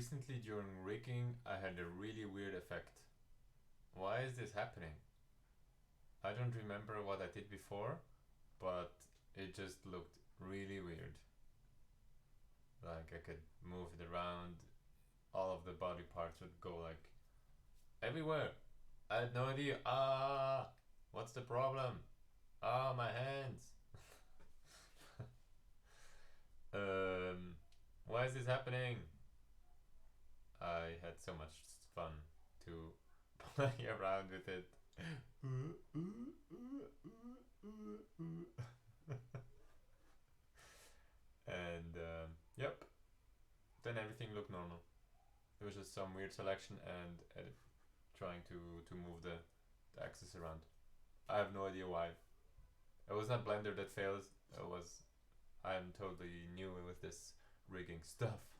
Recently during rigging, I had a really weird effect. Why is this happening? I don't remember what I did before, but it just looked really weird. Like I could move it around, all of the body parts would go like everywhere. I had no idea. What's the problem? My hands. Um, why is this happening? I had so much fun to play around with it. And yep, then everything looked normal. There was just some weird selection and edit trying to move the axis around. I have no idea why. It was not Blender that fails. It was I am totally new with this rigging stuff.